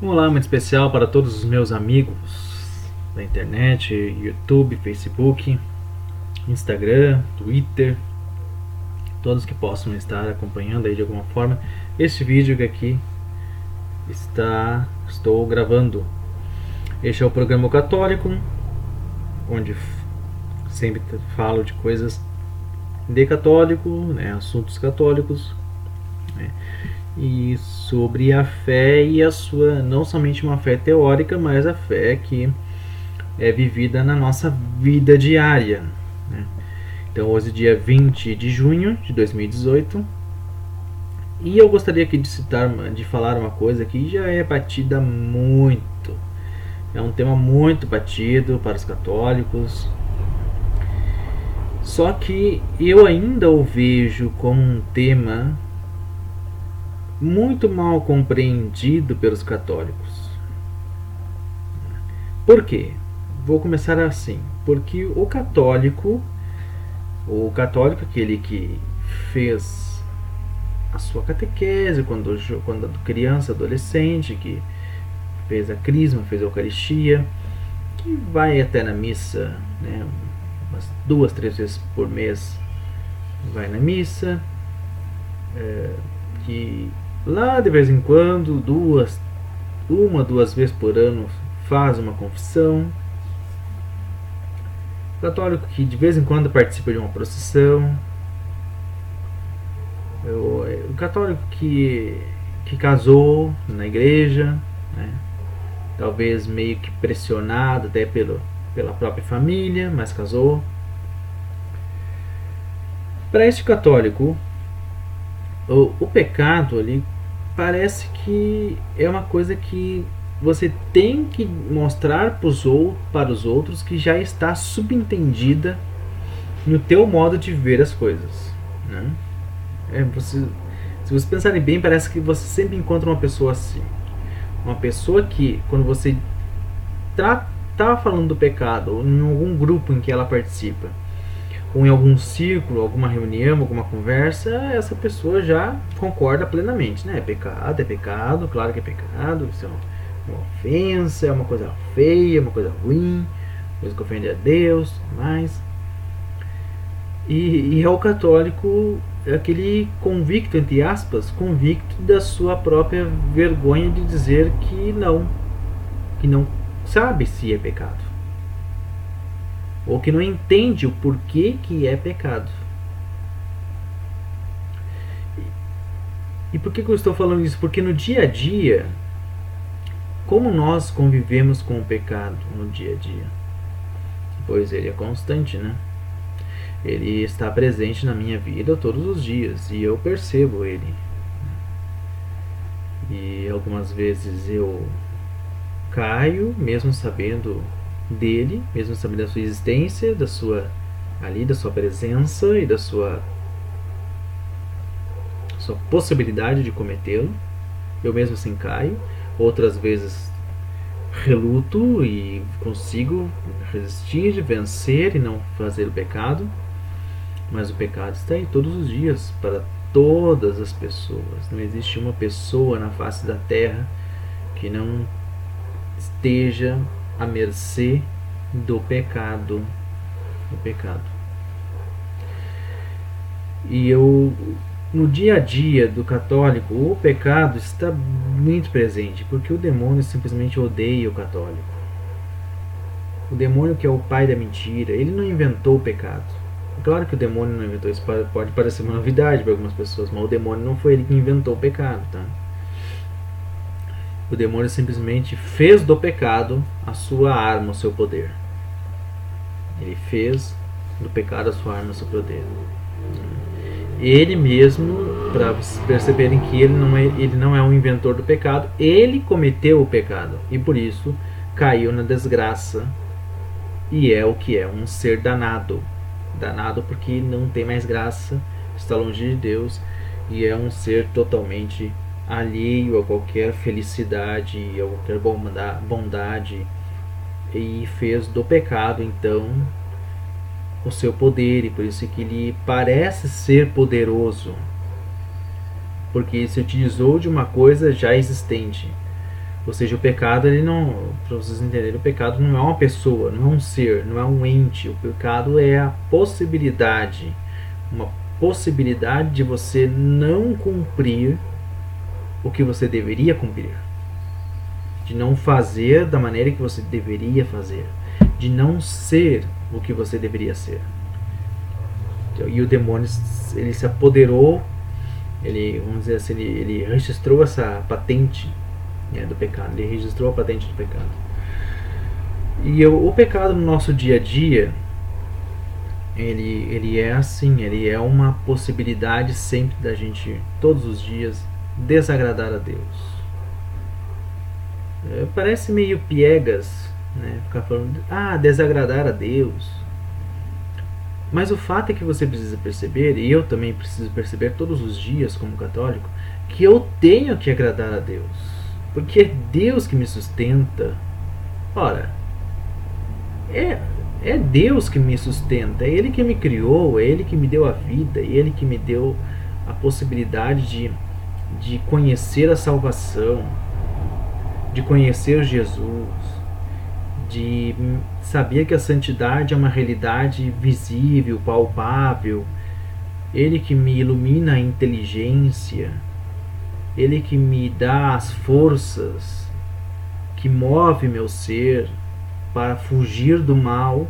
Olá, muito especial para todos os meus amigos da internet, YouTube, Facebook, Instagram, Twitter, todos que possam estar acompanhando aí de alguma forma este vídeo que aqui estou gravando. Este é o programa Católico, onde sempre falo de coisas de católico, assuntos católicos, e sobre a fé e a sua, não somente uma fé teórica, mas a fé que é vivida na nossa vida diária. Então hoje é dia 20 de junho de 2018 e eu gostaria aqui de falar uma coisa que já é batida muito. É um tema muito batido para os católicos. Só que eu ainda o vejo como um tema muito mal compreendido pelos católicos. Por quê? Vou começar assim. Porque o católico, aquele que fez a sua catequese quando criança, adolescente, que fez a crisma, fez a eucaristia, que vai até na missa, umas 2, 3 vezes por mês vai na missa, que lá de vez em quando, uma, duas vezes por ano faz uma confissão. Católico que de vez em quando participa de uma procissão. O católico que casou na igreja, talvez meio que pressionado até pela própria família, mas casou. Para este católico, o pecado ali parece que é uma coisa que você tem que mostrar para os outros que já está subentendida no teu modo de ver as coisas. Se você pensarem bem, parece que você sempre encontra uma pessoa assim. Uma pessoa que, quando você está falando do pecado, ou em algum grupo em que ela participa, ou em algum círculo, alguma reunião, alguma conversa, essa pessoa já concorda plenamente. É pecado, claro que é pecado, isso é uma ofensa, é uma coisa feia, uma coisa ruim, coisa que ofende a Deus, mais. E é o católico, aquele convicto, entre aspas, convicto da sua própria vergonha de dizer que não sabe se é pecado, ou que não entende o porquê que é pecado. E por que eu estou falando isso? Porque no dia a dia, como nós convivemos com o pecado no dia a dia? Pois ele é constante, Ele está presente na minha vida todos os dias e eu percebo ele. E algumas vezes eu caio, mesmo sabendo dele, mesmo sabendo da sua existência, da sua presença e da sua possibilidade de cometê-lo. Eu mesmo assim caio. Outras vezes reluto e consigo resistir, vencer e não fazer o pecado. Mas o pecado está aí todos os dias para todas as pessoas. Não existe uma pessoa na face da terra que não esteja à mercê do pecado. E no dia a dia do católico, o pecado está muito presente, porque o demônio simplesmente odeia o católico. O demônio, que é o pai da mentira, ele não inventou o pecado. Claro que o demônio não inventou isso, pode parecer uma novidade para algumas pessoas, mas o demônio não foi ele que inventou o pecado, O demônio simplesmente fez do pecado a sua arma, o seu poder. Ele fez do pecado a sua arma, o seu poder. Ele mesmo, para perceberem que ele não é um inventor do pecado, ele cometeu o pecado e por isso caiu na desgraça e é o que é, um ser danado. Danado porque não tem mais graça, está longe de Deus e é um ser totalmente alheio a qualquer felicidade, a qualquer bondade, e fez do pecado então o seu poder, e por isso que ele parece ser poderoso, porque se utilizou de uma coisa já existente. Ou seja, o pecado, ele não, para vocês entenderem, o pecado não é uma pessoa, não é um ser, não é um ente. O pecado é a possibilidade, uma possibilidade de você não cumprir o que você deveria cumprir, de não fazer da maneira que você deveria fazer, de não ser o que você deveria ser. E o demônio, ele se apoderou, ele, vamos dizer assim, ele registrou essa patente, né, do pecado, ele registrou a patente do pecado. E o pecado no nosso dia a dia, ele é assim, ele é uma possibilidade sempre da gente, todos os dias, desagradar a Deus. Parece meio piegas, né, ficar falando, desagradar a Deus. Mas o fato é que você precisa perceber, e eu também preciso perceber todos os dias como católico, que eu tenho que agradar a Deus, porque é Deus que me sustenta. Ora, é Deus que me sustenta, é Ele que me criou, é Ele que me deu a vida, é Ele que me deu a possibilidade de conhecer a salvação, de conhecer Jesus, de saber que a santidade é uma realidade visível, palpável. Ele que me ilumina a inteligência, Ele que me dá as forças, que move meu ser para fugir do mal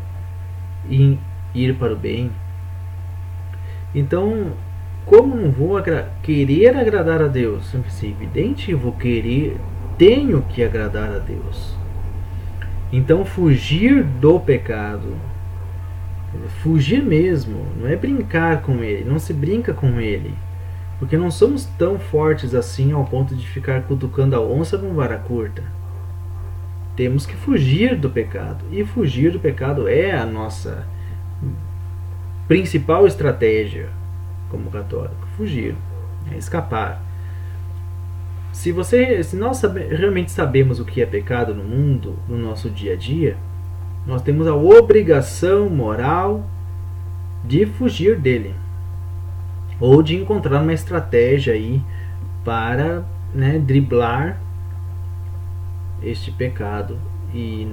e ir para o bem. Então, como não vou querer agradar a Deus? É evidente que eu vou querer, tenho que agradar a Deus. Então, fugir do pecado, fugir mesmo, não é brincar com ele, não se brinca com ele, porque não somos tão fortes assim ao ponto de ficar cutucando a onça com vara curta. Temos que fugir do pecado, e fugir do pecado é a nossa principal estratégia como católico. Fugir, é escapar. Se nós realmente sabemos o que é pecado no mundo, no nosso dia a dia, nós temos a obrigação moral de fugir dele, ou de encontrar uma estratégia aí para, né, driblar este pecado e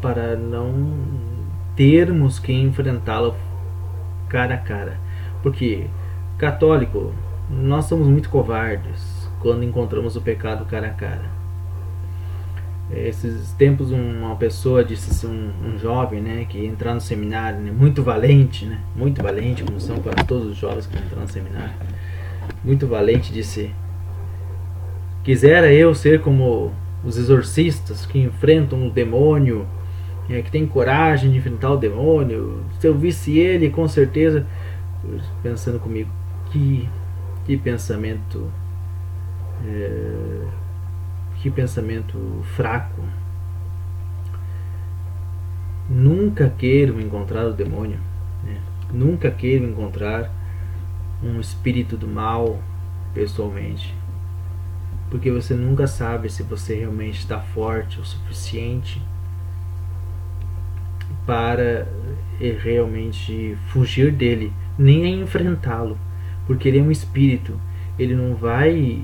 para não termos que enfrentá-lo cara a cara. Porque católico, nós somos muito covardes quando encontramos o pecado cara a cara. Esses tempos uma pessoa disse, um jovem, né, que entrar no seminário, né, muito valente, como são quase todos os jovens que entram no seminário, muito valente, disse: quisera eu ser como os exorcistas que enfrentam o demônio, que tem coragem de enfrentar o demônio. Se eu visse ele, com certeza, pensando comigo, que pensamento que pensamento fraco. Nunca queiram encontrar o demônio, né? Nunca queiram encontrar um espírito do mal pessoalmente, porque você nunca sabe se você realmente está forte o suficiente para realmente fugir dele, nem enfrentá-lo, porque ele é um espírito, ele não vai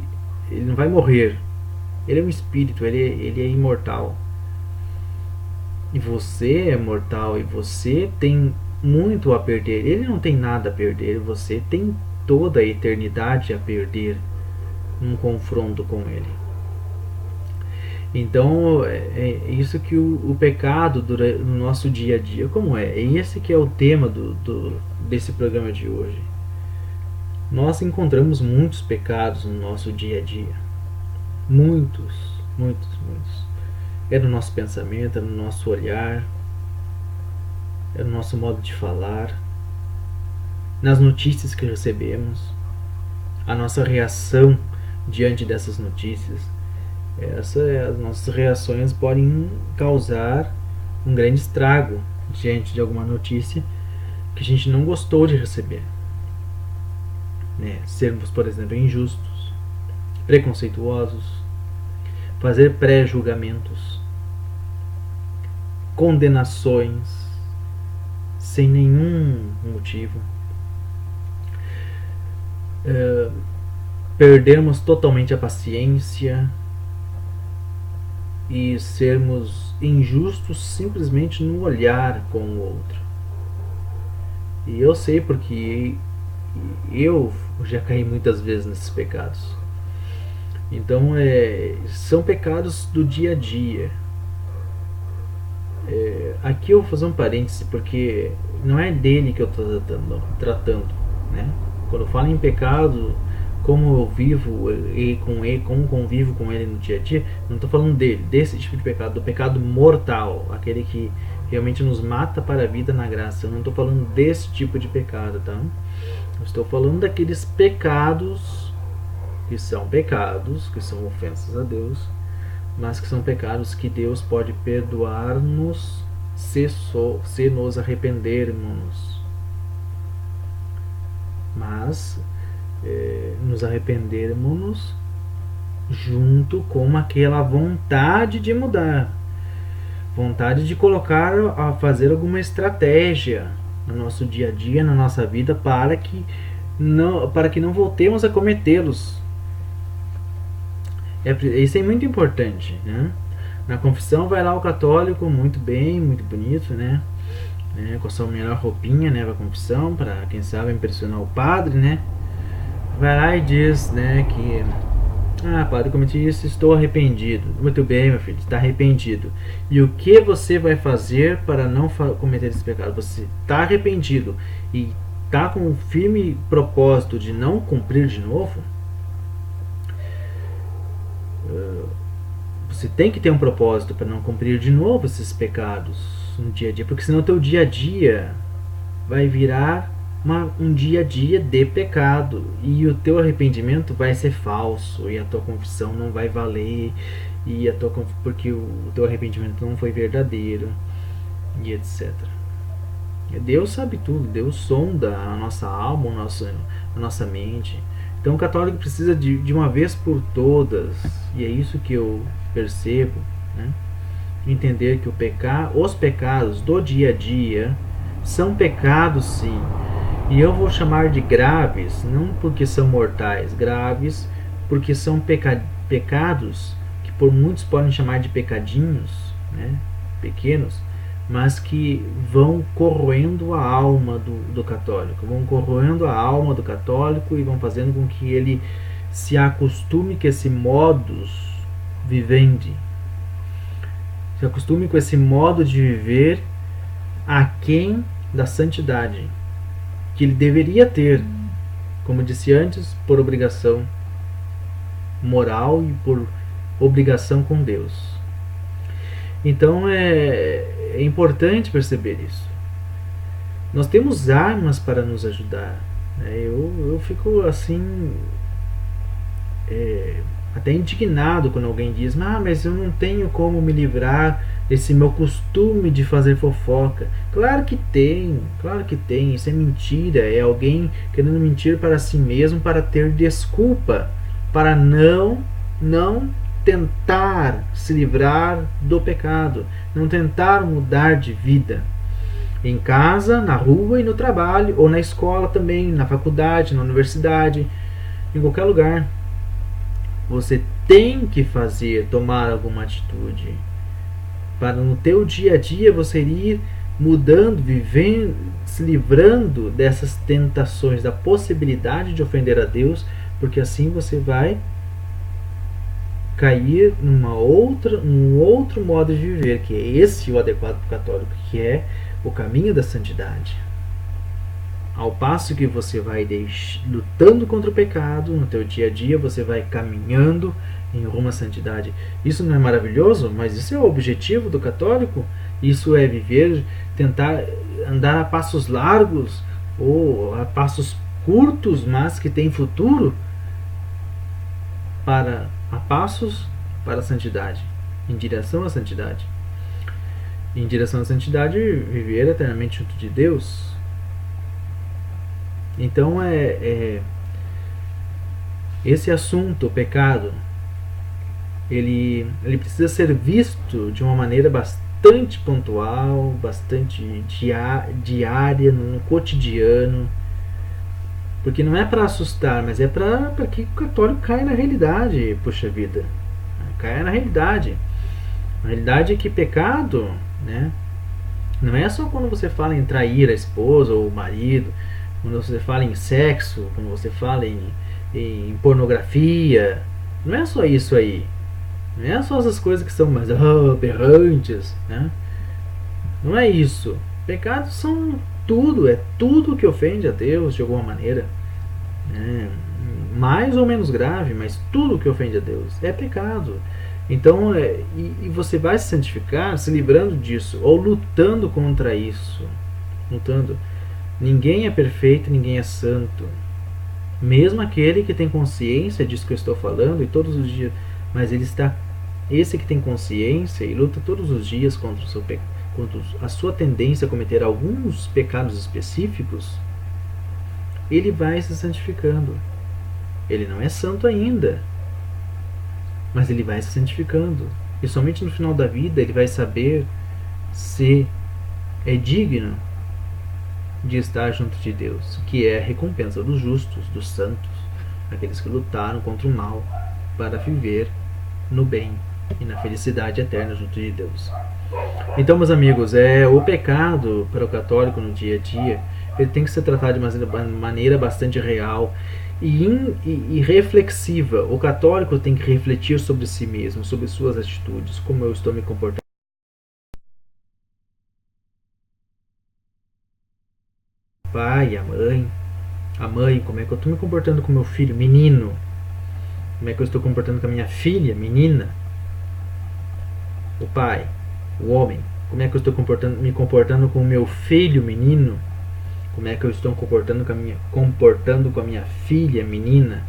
morrer, ele é um espírito, ele é imortal, e você é mortal, e você tem muito a perder. Ele não tem nada a perder, você tem toda a eternidade a perder num confronto com ele. Então é isso que o pecado no nosso dia a dia, como é esse que é o tema desse programa de hoje. Nós encontramos muitos pecados no nosso dia a dia, muitos. É no nosso pensamento, é no nosso olhar, é no nosso modo de falar, nas notícias que recebemos, a nossa reação diante dessas notícias. As nossas reações podem causar um grande estrago diante de alguma notícia que a gente não gostou de receber, né? Sermos, por exemplo, injustos, preconceituosos, fazer pré-julgamentos, condenações sem nenhum motivo, perdermos totalmente a paciência, e sermos injustos simplesmente no olhar com o outro. E eu sei porque eu já caí muitas vezes nesses pecados. Então são pecados do dia a dia. Aqui eu vou fazer um parêntese porque não é dele que eu estou tratando, né? Quando eu falo em pecado, como eu vivo como convivo com ele no dia a dia, não estou falando desse tipo de pecado, do pecado mortal, aquele que realmente nos mata para a vida na graça. Eu não estou falando desse tipo de pecado, tá? Eu estou falando daqueles pecados, que são ofensas a Deus, mas que são pecados que Deus pode perdoar-nos se nos arrependermos. Mas nos arrependermos junto com aquela vontade de mudar, vontade de fazer alguma estratégia no nosso dia a dia, na nossa vida, para que não voltemos a cometê-los. Isso é muito importante, né? Na confissão vai lá o católico, muito bem, muito bonito, né? Com a sua melhor roupinha, né? Para a confissão, para quem sabe impressionar o padre, né? Vai lá e diz, né, que padre, cometi isso, estou arrependido. Muito bem, meu filho, está arrependido. E o que você vai fazer para não cometer esse pecado? Você está arrependido e está com um firme propósito de não cumprir de novo? Você tem que ter um propósito para não cumprir de novo esses pecados no dia a dia, porque senão o teu dia a dia vai virar um dia a dia de pecado, e o teu arrependimento vai ser falso, e a tua confissão não vai valer, porque o teu arrependimento não foi verdadeiro, e etc. Deus sabe tudo, Deus sonda a nossa alma, a nossa mente. Então o católico precisa de uma vez por todas, e é isso que eu percebo, né? Entender que os pecados do dia a dia são pecados, sim, e eu vou chamar de graves, não porque são mortais, graves porque são pecados que por muitos podem chamar de pecadinhos, né? Pequenos, mas que vão corroendo a alma do católico, e vão fazendo com que ele se acostume com esse modus vivendi, se acostume com esse modo de viver aquém da santidade que ele deveria ter, como disse antes, por obrigação moral e por obrigação com Deus. Então é importante perceber isso. Nós temos armas para nos ajudar, né? Eu fico assim até indignado quando alguém diz: mas eu não tenho como me livrar desse meu costume de fazer fofoca. Claro que tem, isso é mentira, é alguém querendo mentir para si mesmo para ter desculpa, para não tentar se livrar do pecado, não tentar mudar de vida. Em casa, na rua e no trabalho, ou na escola também, na faculdade, na universidade, em qualquer lugar. Você tem que tomar alguma atitude para no teu dia a dia você ir mudando, vivendo, se livrando dessas tentações, da possibilidade de ofender a Deus, porque assim você vai cair num outro modo de viver, que é esse o adequado para o católico, que é o caminho da santidade. Ao passo que você vai lutando contra o pecado, no teu dia a dia você vai caminhando em rumo à santidade. Isso não é maravilhoso? Mas isso é o objetivo do católico? Isso é viver, tentar andar a passos largos ou a passos curtos, mas que tem futuro, a passos para a santidade, em direção à santidade. Em direção à santidade, viver eternamente junto de Deus. Então esse assunto, o pecado, ele precisa ser visto de uma maneira bastante pontual, bastante diária, no cotidiano, porque não é para assustar, mas é para que o católico caia na realidade. Puxa vida, caia na realidade. A realidade é que pecado, né, não é só quando você fala em trair a esposa ou o marido, quando você fala em sexo, quando você fala em pornografia. Não é só isso aí. Não é só essas coisas que são mais aberrantes, né? Não é isso. Pecados são tudo, é tudo que ofende a Deus de alguma maneira. Né? Mais ou menos grave, mas tudo que ofende a Deus é pecado. Então, e você vai se santificar se livrando disso, ou lutando contra isso. Lutando. Ninguém é perfeito, ninguém é santo. Mesmo aquele que tem consciência disso que eu estou falando, e todos os dias, mas ele está. Esse que tem consciência e luta todos os dias contra, contra a sua tendência a cometer alguns pecados específicos, ele vai se santificando. Ele não é santo ainda, mas ele vai se santificando. E somente no final da vida ele vai saber se é digno de estar junto de Deus, que é a recompensa dos justos, dos santos, aqueles que lutaram contra o mal para viver no bem e na felicidade eterna junto de Deus. Então, meus amigos, o pecado para o católico no dia a dia, ele tem que ser tratado de uma maneira bastante real e reflexiva. O católico tem que refletir sobre si mesmo, sobre suas atitudes, como eu estou me comportando. O pai, a mãe, como é que eu estou me comportando com meu filho, menino, como é que eu estou me comportando com a minha filha, menina, o pai, o homem, como é que eu estou me comportando com o meu filho, menino, como é que eu estou comportando com a minha filha, menina,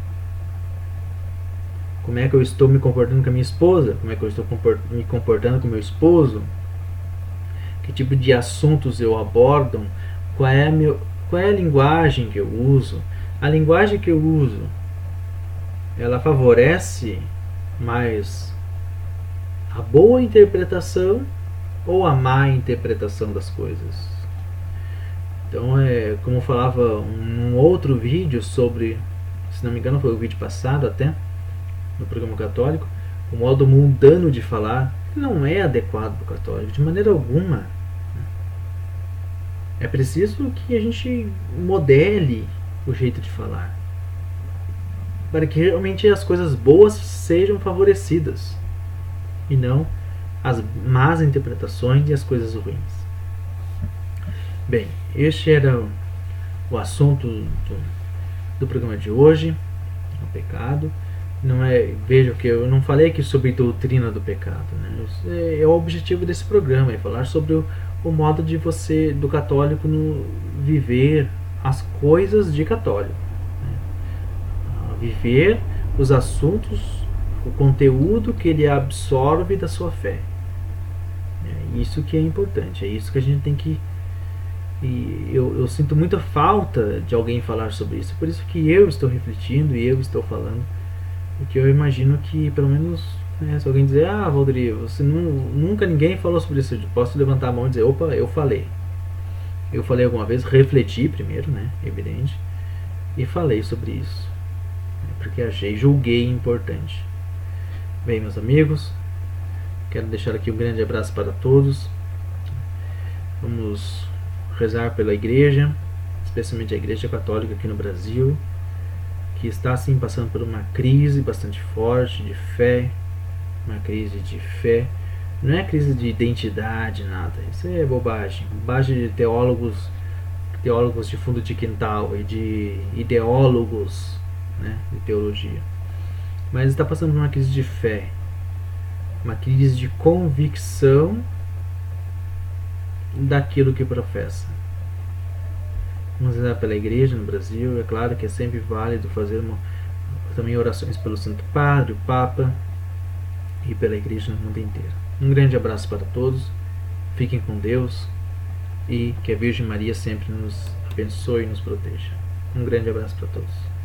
como é que eu estou me comportando com a minha esposa, como é que eu estou me comportando com o meu esposo, que tipo de assuntos eu abordo, qual é a linguagem que eu uso. A linguagem que eu uso, ela favorece mais a boa interpretação ou a má interpretação das coisas. Então, como eu falava num outro vídeo sobre, se não me engano foi o vídeo passado até, no programa católico, o modo mundano de falar não é adequado para o católico, de maneira alguma. É preciso que a gente modele o jeito de falar, para que realmente as coisas boas sejam favorecidas, e não as más interpretações e as coisas ruins. Bem, este era o assunto do programa de hoje, o pecado. Não vejo que eu não falei aqui sobre doutrina do pecado, né? É o objetivo desse programa, é falar sobre o modo de você, do católico, viver as coisas de católico, né? Viver os assuntos, o conteúdo que ele absorve da sua fé. É isso que é importante, é isso que a gente tem que. E eu sinto muita falta de alguém falar sobre isso, por isso que eu estou refletindo e eu estou falando. Porque eu imagino que, pelo menos, né, se alguém dizer, Valdir, você nunca ninguém falou sobre isso, eu posso levantar a mão e dizer, opa, eu falei. Eu falei alguma vez, refleti primeiro, né, evidente, e falei sobre isso. Porque julguei importante. Bem, meus amigos, quero deixar aqui um grande abraço para todos. Vamos rezar pela igreja, especialmente a igreja católica aqui no Brasil, que está assim passando por uma crise bastante forte de fé, uma crise de fé, não é crise de identidade, nada, isso é bobagem de teólogos de fundo de quintal e de ideólogos, né, de teologia, mas está passando por uma crise de fé, uma crise de convicção daquilo que professa. Vamos rezar pela igreja no Brasil. É claro que é sempre válido fazer também orações pelo Santo Padre, o Papa e pela igreja no mundo inteiro. Um grande abraço para todos, fiquem com Deus e que a Virgem Maria sempre nos abençoe e nos proteja. Um grande abraço para todos.